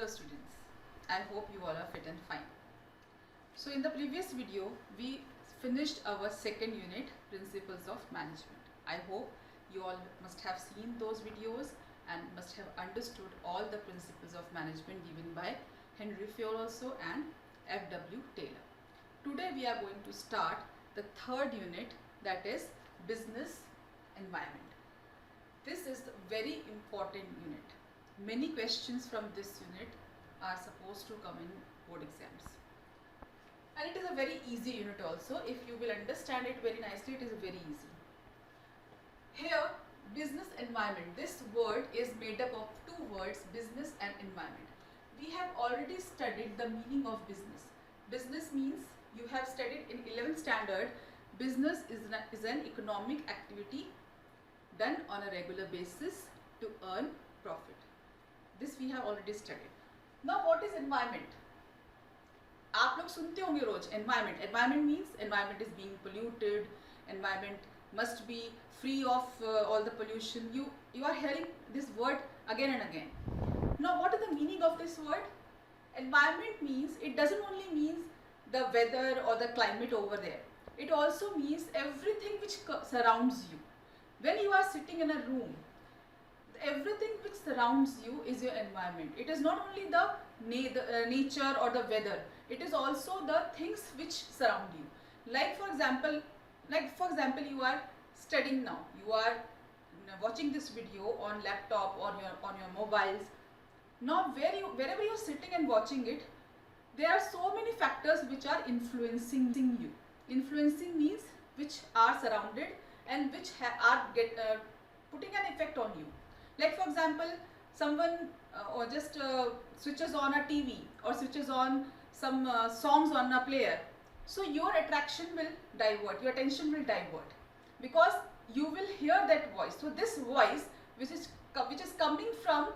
Hello students, I hope you all are fit and fine. So in the previous video, we finished our second unit, Principles of Management. I hope you all must have seen those videos and must have understood all the principles of management given by Henry Fayol also and F.W. Taylor. Today we are going to start the third unit, that is Business Environment. This is a very important unit. Many questions from this unit are supposed to come in board exams. And it is a very easy unit also. If you will understand it very nicely, it is very easy. Here, business environment. This word is made up of two words, business and environment. We have already studied the meaning of business. Business means, you have studied in 11th standard, business is an economic activity done on a regular basis to earn profit. This we have already studied. Now what is environment? आप लोग सुनते होंगे रोज environment. Environment means environment is being polluted. Environment must be free of all the pollution. You are hearing this word again and again. Now what is the meaning of this word? Environment means, it doesn't only means the weather or the climate over there. It also means everything which surrounds you. When you are sitting in a room, everything which surrounds you is your environment. It is not only the nature or the weather, it is also the things which surround you. Like for example, you are studying now, you are watching this video on laptop or on your mobiles. Now wherever you are sitting and watching it, there are so many factors which are influencing you. Influencing means which are surrounded and which are putting an effect on you. Like for example, someone or just switches on a TV or switches on some songs on a player. So your attraction will divert, your attention will divert, because you will hear that voice. So this voice which is coming from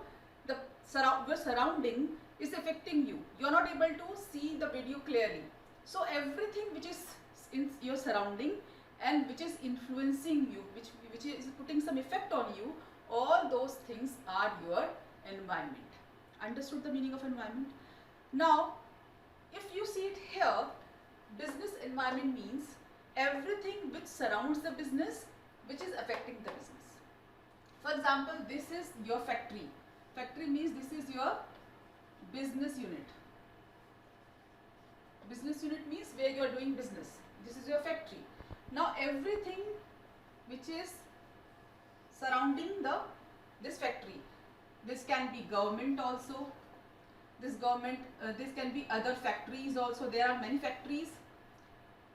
your surrounding is affecting you. You are not able to see the video clearly. So everything which is in your surrounding and which is influencing you, which is putting some effect on you, all those things are your environment. Understood the meaning of environment? Now, if you see it here, business environment means everything which surrounds the business, which is affecting the business. For example, this is your factory. Factory means this is your business unit. Business unit means where you are doing business. This is your factory. Now everything which is surrounding this factory, this can be government also, this can be other factories also. There are many factories,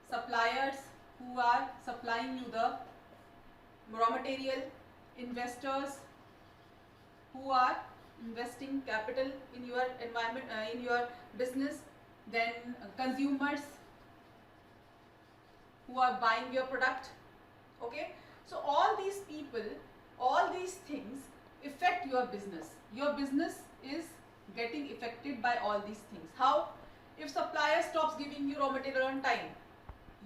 suppliers who are supplying you the raw material, investors who are investing capital in your environment, in your business, then consumers who are buying your product. Okay, so all these people, all these things affect your business. Your business is getting affected by all these things. How? If supplier stops giving you raw material on time,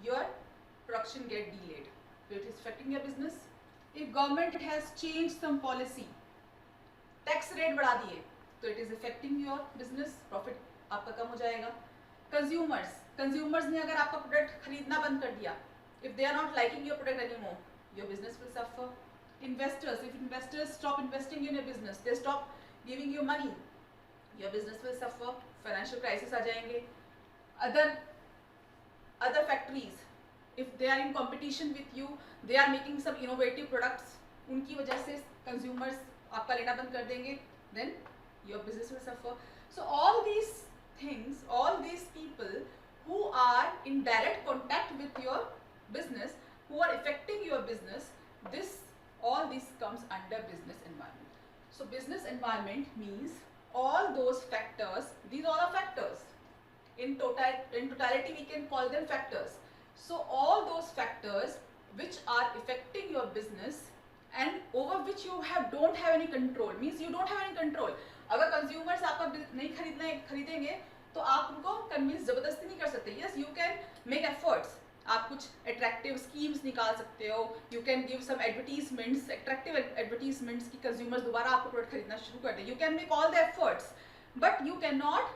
your production get delayed. So it is affecting your business. If government has changed some policy, tax rate बढ़ा दिए, तो it is affecting your business. Profit आपका कम हो जाएगा. Consumers ने अगर आपका product खरीदना बंद कर दिया, if they are not liking your product anymore, your business will suffer. Investors, if investors stop investing in your business, they stop giving you money, your business will suffer. Financial crisis आ जाएंगे. Other factories, if they are in competition with you, they are making some innovative products, उनकी वजह से consumers आपका लेना बंद कर देंगे, then your business will suffer. So all these things, all these people who are in direct contact with your business, who are affecting your business, all this comes under business environment. So business environment means all those factors, these all are factors. In totality we can call them factors. So all those factors which are affecting your business and over which you don't have any control, means you don't have any control. अगर consumers आपका नहीं खरीदेंगे तो आप उनको convince जबरदस्ती नहीं कर सकते. Yes, you can make efforts. आप कुछ attractive schemes निकाल सकते हो. You can give some advertisements, attractive advertisements कि consumers दोबारा आपको product खरीदना शुरू कर दें. You can make all the efforts, but you can not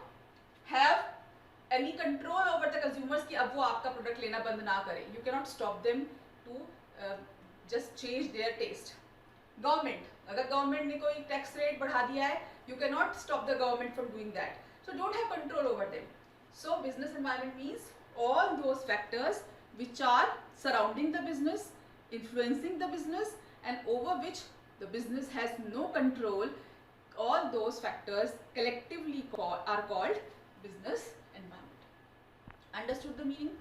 have any control over the consumers कि अब वो आपका प्रोडक्ट लेना बंद ना करें. You can not stop them to just change their taste. Government, अगर गवर्नमेंट ने कोई टैक्स रेट बढ़ा दिया है, you can not stop the government from doing that. So don't have control over them. So business environment means all those factors which are surrounding the business, influencing the business, and over which the business has no control. All those factors collectively are called business environment. Understood the meaning?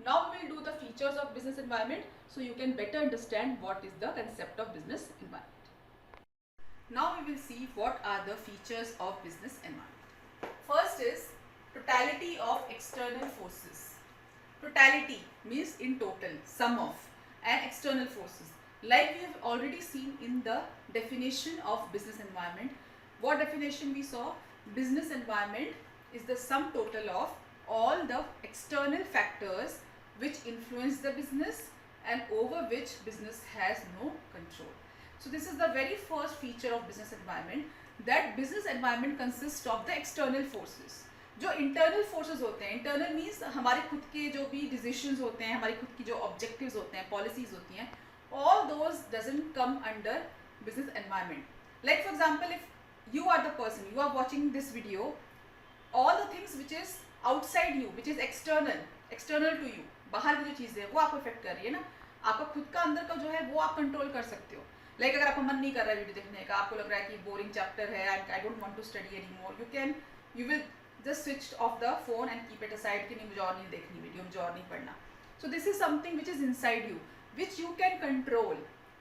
Now we will do the features of business environment so you can better understand what is the concept of business environment. Now we will see what are the features of business environment. First is totality of external forces. Totality means in total, sum of, and external forces. Like we have already seen in the definition of business environment. What definition we saw? Business environment is the sum total of all the external factors which influence the business and over which business has no control. So this is the very first feature of business environment, that business environment consists of the external forces. जो internal forces होते हैं, internal means हमारे खुद के जो भी decisions होते हैं, हमारी खुद की जो ऑब्जेक्टिव्स होते हैं, पॉलिसीज होती हैं, all those doesn't come under business environment. Like for example, if you are the person, you are watching this video, all the things which is outside you, which is external to you, बाहर की जो चीज़ें हैं वो आपको effect कर रही है ना. आपका खुद का अंदर का जो है वो आप कंट्रोल कर सकते हो. लाइक अगर आपका मन नहीं कर रहा है वीडियो देखने का, आपको लग रहा है कि बोरिंग चैप्टर है, I don't want to study any more, you will just switch off the phone and keep it aside कि नहीं मुझे और नहीं देखनी वीडियो, मुझे और नहीं पढ़ना. So this is something which is inside you, which you can control.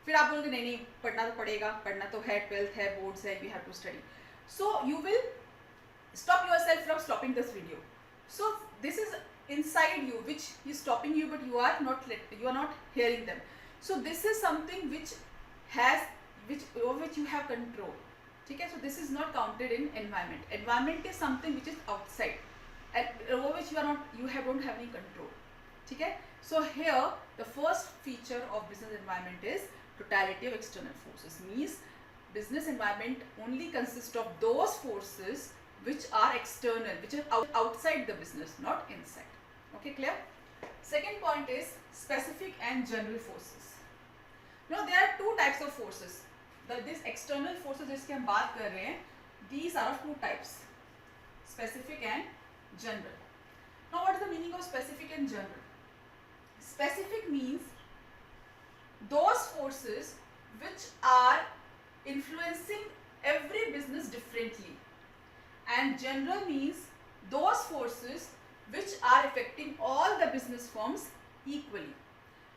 फिर आप बोलोगे नहीं पढ़ना तो पड़ेगा, पढ़ना तो है, 12th है, बोर्ड्स है, we have to study. So you will stop yourself from stopping this video. So this is inside you which is stopping you, but you are not hearing them. So this is something over which you have control. ठीक है. So this is not counted in environment. Environment is something which is outside and over which you don't have any control. ठीक है. So here the first feature of business environment is totality of external forces. Means business environment only consists of those forces which are external, which are outside the business, not inside. Okay, clear? Second point is specific and general forces. Now there are two types of forces. This external forces जिसकी हम बात कर रहे हैं, these are of two types, specific and general. Now what is the meaning of specific and general? Specific means those forces which are influencing every business differently, and general means those forces which are affecting all the business firms equally.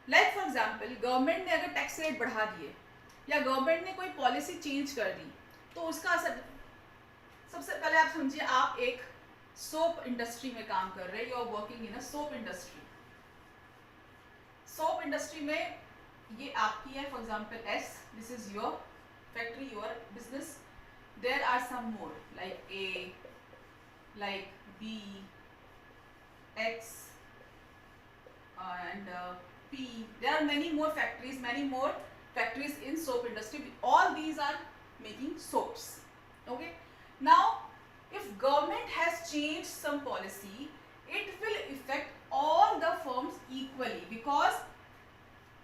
Like for example, government ने अगर tax rate बढ़ा दिए या government ने कोई policy change कर दी, तो उसका असर, सबसे पहले आप समझिए, आप एक सोप इंडस्ट्री में काम कर रहे हैं, you are working in a soap industry. Soap industry में ये आपकी है, for example S, this is your factory, your business. There are some more like A, like B, X and P. There are many more factories in soap industry. All these are making soaps. Okay. Now if government has changed some policy, it will affect all the firms equally, because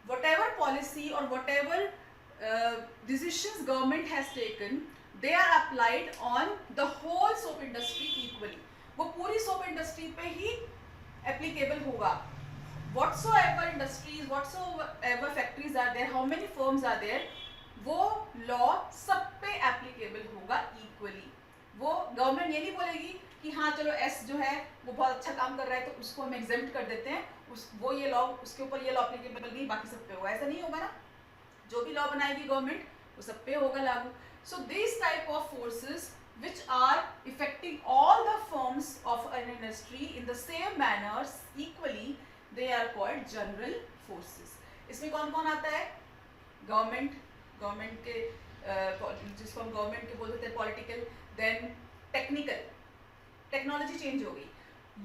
whatever policy or whatever decisions government has taken, they are applied on the whole soap industry equally. वो पूरी soap industry पे ही applicable होगा. Whatsoever industries, whatsoever factories are there, how many firms are there, वो law सब पे applicable होगा equally. वो government ये नहीं बोलेगी कि हाँ चलो एस जो है वो बहुत अच्छा काम कर रहा है तो उसको हम एग्जेम्प्ट कर देते हैं, वो ये लॉ, उसके ऊपर ये लॉ एप्लीकेबल नहीं, बाकी सब पे होगा. ऐसा नहीं होगा ना. जो भी लॉ बनाएगी गवर्नमेंट वो सब पे होगा लागू. सो this type of forces which are affecting all the firms of an industry in the same manner equally, they are called general forces. इसमें कौन कौन आता है? गवर्नमेंट के जिसको हम गवर्नमेंट के बोलते हैं political, then technical, technology change हो गई.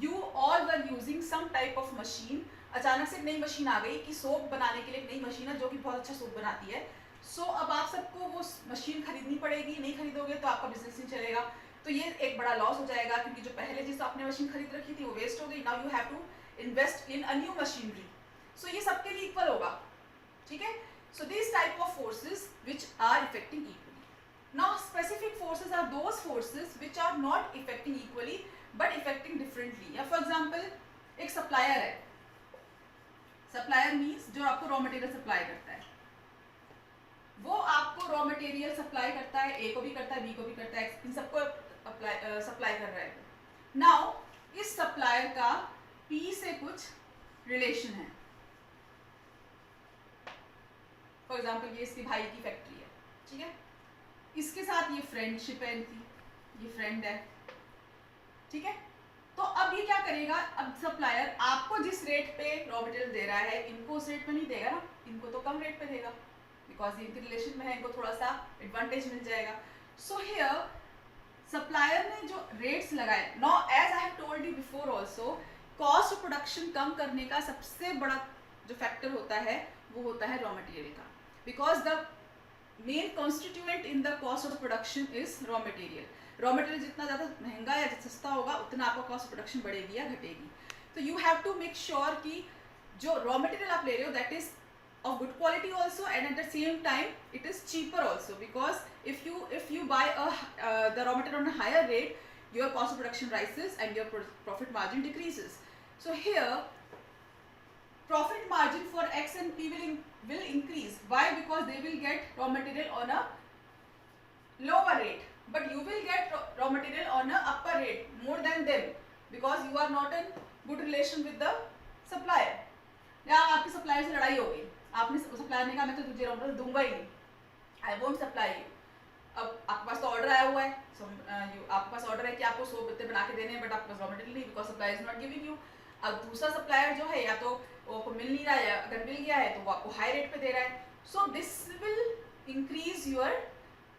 You all were using some type of machine, अचानक से एक नई मशीन आ गई कि सोप बनाने के लिए एक नई मशीन है जो कि बहुत अच्छा सोप बनाती है. सो अब आप सबको वो मशीन खरीदनी पड़ेगी, नहीं खरीदोगे तो आपका बिजनेस नहीं चलेगा. तो ये एक बड़ा लॉस हो जाएगा, क्योंकि जो पहले जिस आपने मशीन खरीद रखी थी वो वेस्ट हो गई. Now you have to invest in a new machinery. So ये सबके लिए इक्वल होगा. ठीक है. So this type of forces which are affecting equally. Now specific forces are those forces which are not affecting equally but affecting differently. या for example एक supplier है. Supplier means जो आपको रॉ मटेरियल सप्लाई करता है. वो आपको raw material supply करता है, ए को भी करता है, बी को भी करता है, इन सबको सप्लाई कर रहा है. नाउ इस सप्लायर का पी से कुछ रिलेशन है. फॉर एग्जाम्पल ये इसके भाई की फैक्ट्री है. ठीक है. इसके साथ ये फ्रेंडशिप है इनकी, ये फ्रेंड है. ठीक है. तो अब ये क्या करेगा, अब सप्लायर आपको जिस रेट पे रॉ मटेरियल दे रहा है इनको उस रेट पे नहीं देगा ना, इनको तो कम रेट पे देगा, बिकॉज इनके रिलेशन में है, इनको थोड़ा सा एडवांटेज मिल जाएगा. सो हियर सप्लायर ने जो रेट्स लगाए, no as I have told you before also, cost of production कम करने का सबसे बड़ा जो फैक्टर होता है वो होता है रॉ मटेरियल का, because the main constituent in the cost of production is raw material. Raw material जितना ज़्यादा महंगा या सस्ता होगा उतना आपका कॉस्ट ऑफ प्रोडक्शन बढ़ेगी या घटेगी. तो you have to make sure कि जो रॉ मटेरियल आप ले रहे हो that is of good quality also, and at the same time it is cheaper also, because if you buy the raw material on a higher rate, your cost of production rises and your profit margin decreases. So here profit margin for X and P will increase. Why? Because they will get raw material on a lower rate, but you will get raw material on a upper rate more than them, because you are not in good relation with the supplier. या आपकी supplier से लड़ाई हो गई, आपने supplier ने कहा मैं तो तुझे रॉ मटेरियल दूंगा ही नहीं, आई वोंट सप्लाई यू. अब आपके पास तो ऑर्डर आया हुआ है, आपके पास ऑर्डर है कि आपको 100 बित्ते बना के देने हैं, बट आपके पास रॉ मटेरियल नहीं, because supplier is not giving you. अब दूसरा सप्लायर जो है या तो वो आपको मिल नहीं रहा है, या अगर मिल गया है तो वो आपको हाई रेट पे दे रहा है. So this will increase your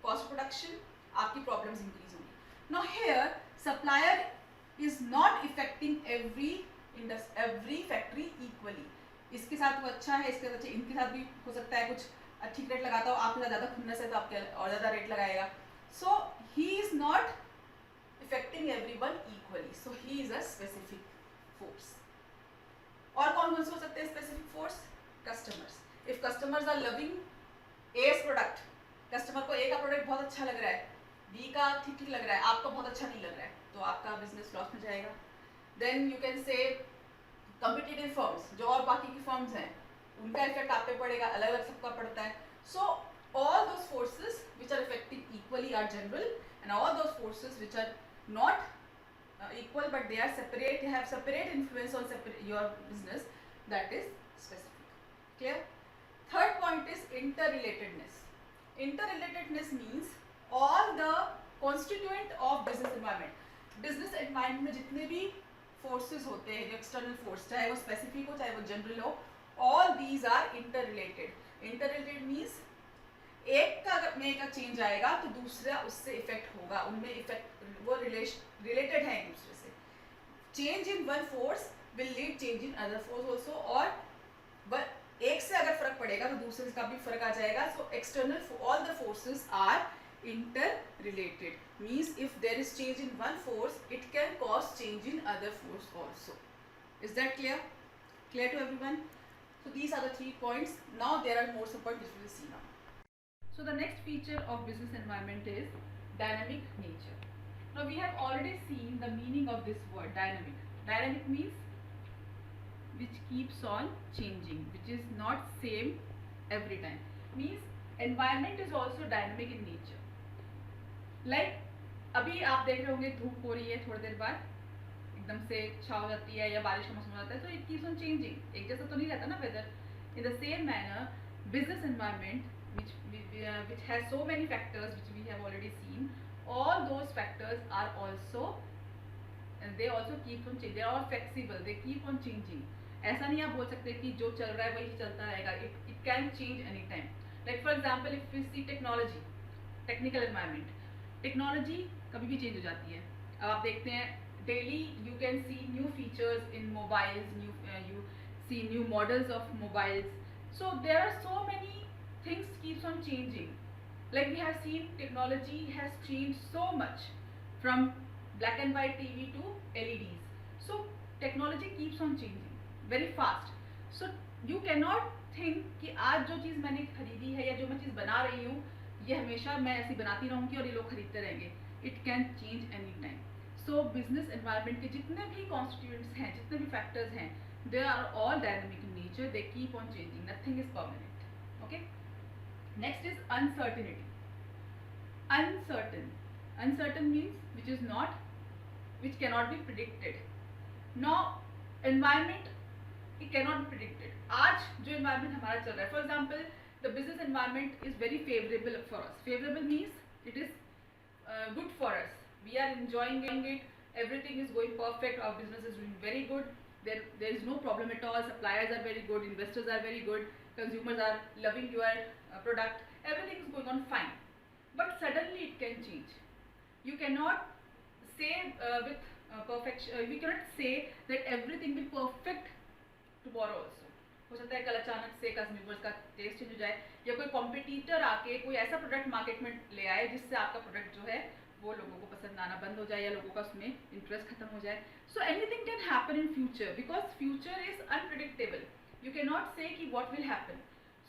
cost production, आपकी प्रॉब्लम्स इंक्रीज होंगी. Now here supplier is not affecting every factory equally. इसके साथ वो अच्छा है, इसके साथ इनके साथ भी हो सकता है कुछ ठीक रेट लगाता हो, आपके साथ ज़्यादा खुन्नस है तो आपके और ज़्यादा रेट लगाएगा. So he is not affecting everyone equally, so he is a specific force. और कौन कौन से हो सकते हैं specific force? Customers. If customers are loving A's product, customer को ए का प्रोडक्ट बहुत अच्छा लग रहा है, बी का ठीक ठीक लग रहा है, आपको बहुत अच्छा नहीं लग रहा है, तो आपका बिजनेस लॉस में जाएगा. Then you can say competitive firms, जो और बाकी की फर्म्स हैं उनका इफेक्ट आप पे पड़ेगा, अलग अलग सबका पड़ता है. So all those forces which are affecting equally are general, and all those forces which are not equal but they are separate, they have separate influence on your business, that is specific. Clear? Third point is interrelatedness. Interrelatedness means all the constituent of business environment. Business environment में जितने भी forces होते हैं, external force, चाहे वो specific हो चाहे वो general हो, all these are interrelated. Interrelated means एक का अगर में का चेंज आएगा तो दूसरा उससे इफेक्ट होगा, उनमें इफेक्ट वो रिलेटेड है एक दूसरे से. Change in one force will lead change in other force also, और एक से अगर फर्क पड़ेगा तो दूसरे का भी फर्क आ जाएगा. So external all the forces are interrelated, means if there is change in one force it can cause change in other force also. Is that clear? Clear to everyone? So these are the 3 points. Now there are more points which we will see now. So the next feature of business environment is dynamic nature. Now we have already seen the meaning of this word dynamic. Dynamic means which keeps on changing, which is not same every time. Means environment is also dynamic in nature. Like अभी आप देख रहे होंगे धूप हो रही है, थोड़ी देर बाद एकदम से छाव जाती है या बारिश का मौसम हो जाता है, तो इट कीप्स ऑन चेंजिंग, एक जैसा तो नहीं रहता ना weather. In the same manner business environment which has so many factors which we have already seen, all those factors are also, and they also keep on changing, they are all flexible, they keep on changing. ऐसा नहीं आप बोल सकते कि जो चल रहा है वही चलता रहेगा, it can change anytime. Like for example if we see technology, technical environment, technology कभी भी चेंज हो जाती है. अब आप देखते हैं daily you can see new features in mobiles, you see new models of mobiles. So there are so many things keeps on changing. Like we have seen technology has changed so much. from black and white TV to LEDs. So technology keeps on changing very fast. So you cannot think कि आज जो चीज़ मैंने खरीदी है या जो मैं चीज़ बना रही हूँ ये हमेशा मैं ऐसी बनाती रहूँगी और ये लोग खरीदते रहेंगे. It can change any time. So business environment के जितने भी constituents हैं, जितने भी factors हैं, they are all dynamic in nature. They keep on changing. Nothing is permanent. Okay. Next is uncertainty. Uncertain. Uncertain means which cannot be predicted. Now, environment it cannot be predicted. आज जो environment हमारा चल रहा है, for example, the business environment is very favorable for us. Favorable means it is good for us. We are enjoying it. Everything is going perfect. Our business is doing very good. There is no problem at all. Suppliers are very good. Investors are very good. Consumers are loving your product. Everything is going on fine. But suddenly it can change. You cannot say with perfection. We cannot say that everything will perfect tomorrow also. हो सकता है कल अचानक से consumers का taste change हो जाए या कोई कॉम्पिटिटर आके कोई ऐसा प्रोडक्ट मार्केट में ले आए जिससे आपका प्रोडक्ट जो है वो लोगों को पसंद आना बंद हो जाए या लोगों का उसमें इंटरेस्ट खत्म हो जाए. So anything can happen in future because future is unpredictable. You can not से कि what will happen.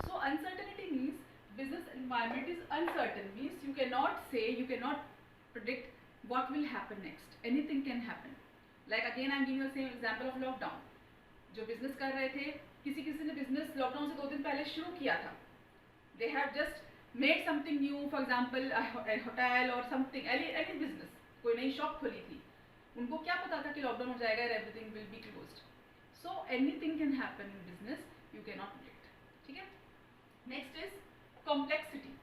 So uncertainty means business environment is uncertain means you cannot predict what will happen next. Anything can happen. Like again I'm giving the same example of lockdown. जो business कर रहे थे किसी ने business lockdown से 2 दिन पहले शुरू किया था. They have just made something new. For example hotel और समथिंग एनी बिजनेस कोई नई शॉप खोली थी. उनको क्या पता था कि लॉकडाउन हो जाएगा और everything will be closed. So anything can happen in business. You can not predict. ठीक है. Next is complexity.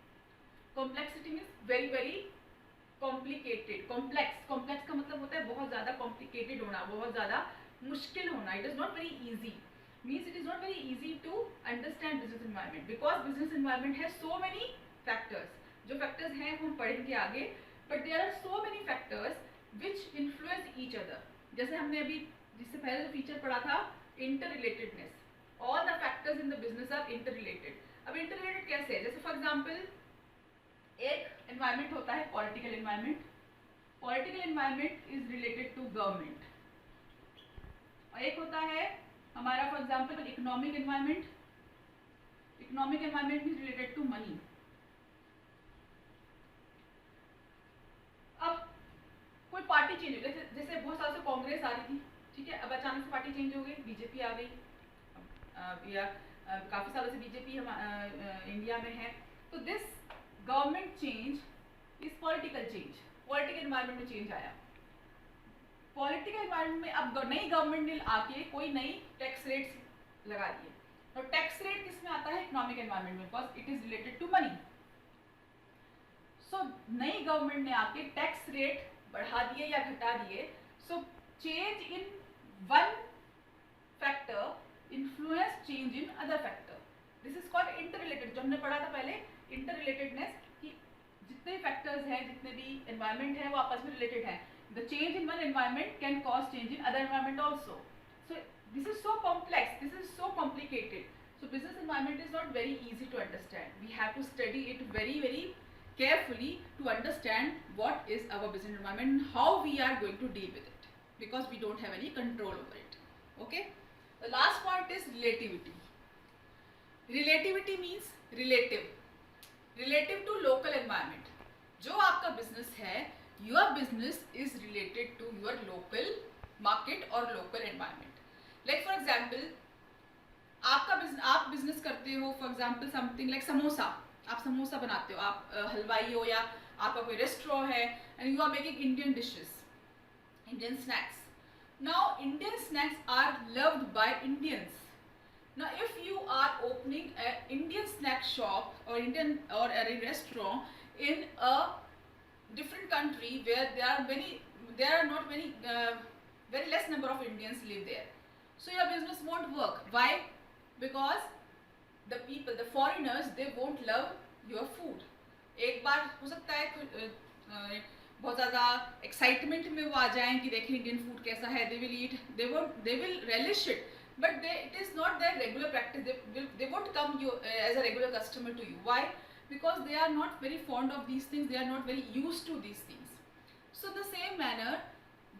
Complexity means very very complicated. Complex का मतलब होता है बहुत ज़्यादा कॉम्प्लिकेटेड होना, बहुत ज़्यादा मुश्किल होना. It is not very easy. Means it is not very easy to understand business environment because business environment has so many factors. जो factors हैं वो हम पढ़ेंगे आगे. But there are so many factors which influence each other. जैसे हमने अभी जिससे पहले जो feature पढ़ा था interrelatedness. All the factors in the business are interrelated. अब interrelated कैसे है? जैसे for example एक environment होता है political environment. Political environment is related to government. और एक होता है हमारा for example economic environment. Economic environment is related to money. अब कोई पार्टी चेंज हो गई जैसे बहुत साल से कांग्रेस आ रही थी. ठीक है. अब अचानक से पार्टी चेंज हो गई, बीजेपी आ गई. या काफी सालों से बीजेपी हम इंडिया में है. तो this government change is political change. Political environment में चेंज आया. पॉलिटिकल एनवायरनमेंट में अब नई गवर्नमेंट ने आके कोई नई टैक्स रेट्स लगा दिए. और टैक्स रेट किस में आता है? इकोनॉमिक एनवायरनमेंट में, because it is related to money. So नई गवर्नमेंट ने आके टैक्स रेट बढ़ा दिए या घटा दिए. So change in one factor influence change in other factor. This is called interrelated. जो हमने पढ़ा था पहले इंटररिलेटेडनेस कि जितने फैक्टर्स हैं जितने भी एनवायरनमेंट है वो आपस में रिलेटेड है. The change in one environment can cause change in other environment also. So this is so complex. This is so complicated. So business environment is not very easy to understand. We have to study it very very carefully to understand what is our business environment and how we are going to deal with it because we don't have any control over it. Okay. The last point is relativity. Relativity means relative. Relative to local environment. जो आपका business है your business is related to your local market or local environment. Like for example आप business करते हो for example something like samosa. आप समोसा बनाते हो, आप हलवाई हो या आपका कोई रेस्टोरेंट है and you are making Indian dishes, Indian snacks. Now Indian snacks are loved by Indians. Now if you are opening an Indian snack shop or a restaurant in a different country where there are not many very less number of Indians live there, so your business won't work. Why? Because the people, the foreigners, they won't love your food. एक बार हो सकता है बहुत ज़्यादा excitement में वो आ जाएं कि देखें इंडियन फूड कैसा है. they will relish it, but it is not their regular practice. They won't come as a regular customer to you. Why? Because they are not very fond of these things. They are not very used to these things. So the same manner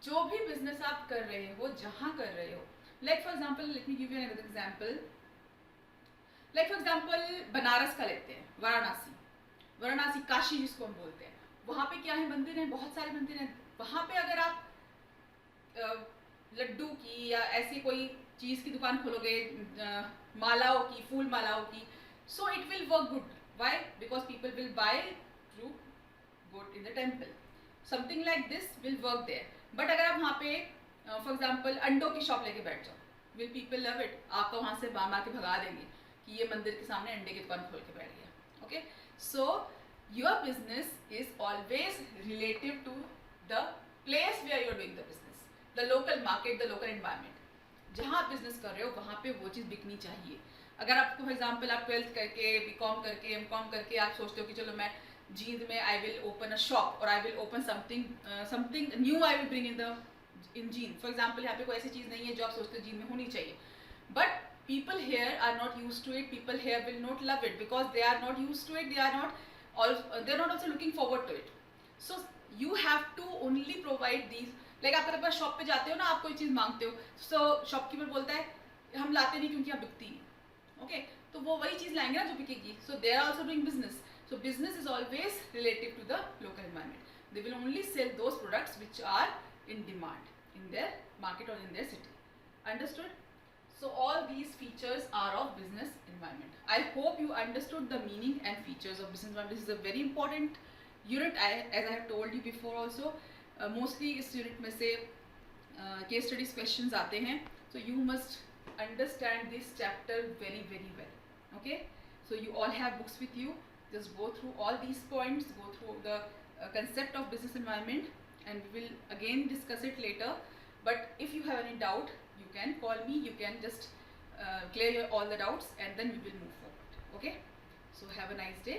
जो भी business आप कर रहे हो, जहाँ कर रहे हो, like for example, let me give you another example, like for example Banaras का लेते हैं, वाराणसी, वाराणसी काशी जिसको हम बोलते हैं, वहाँ पे क्या है, मंदिर हैं, बहुत सारे मंदिर हैं। वहाँ पे अगर आप लड्डू की या ऐसी कोई चीज़ की दुकान खोलोगे, मालाओं की, फूल मालाओं की, so it will work good. Why? Because people will buy through good in the temple. Something like this will work there. But अगर आप वहाँ पे फॉर एग्जाम्पल अंडों की शॉप लेके बैठ जाओ, विल पीपल लव इट? आपको वहाँ से मार के भगा देंगे कि ये मंदिर के सामने अंडे की दुकान खोल के बैठ गया. Okay, so your business is always relative to the place where you are doing the business, the local market, the local environment. जहाँ आप बिजनेस कर रहे हो वहाँ पे वो चीज़ बिकनी चाहिए. अगर आपको फॉर एग्जाम्पल आप 12th करके, बीकॉम करके, एमकॉम करके आप सोचते हो कि चलो मैं जींद में I will open a shop और I will open something new I will bring in Jind. For example यहाँ पे कोई ऐसी चीज़ नहीं है जो आप सोचते हो जींद में होनी चाहिए, but people here are not used to it, people here will not love it because they are not used to it, they are not also looking forward to it. So you have to only provide these, like आप अगर shop पे जाते हो ना, आप कोई चीज़ मांगते हो, so शॉपकीपर बोलता है हम लाते नहीं क्योंकि आप बिकती नहीं. ओके, तो वो वही चीज़ लाएंगे ना जो बिकेगी. so they are also doing business. So business is always relative to the local environment. They will only sell those products which are in demand in their market or in their city. Understood? So all these features are of business environment. I hope you understood the meaning and features of business environment. This is a very important unit, as I have told you before also. Mostly इस unit में से case studies questions आते हैं. So you must understand this chapter very very well. Okay? So you all have books with you. Just go through all these points. Go through the concept of business environment, and we will again discuss it later. But if you have any doubt, you can call me, you can just clear all the doubts, and then we will move forward. Okay, so have a nice day.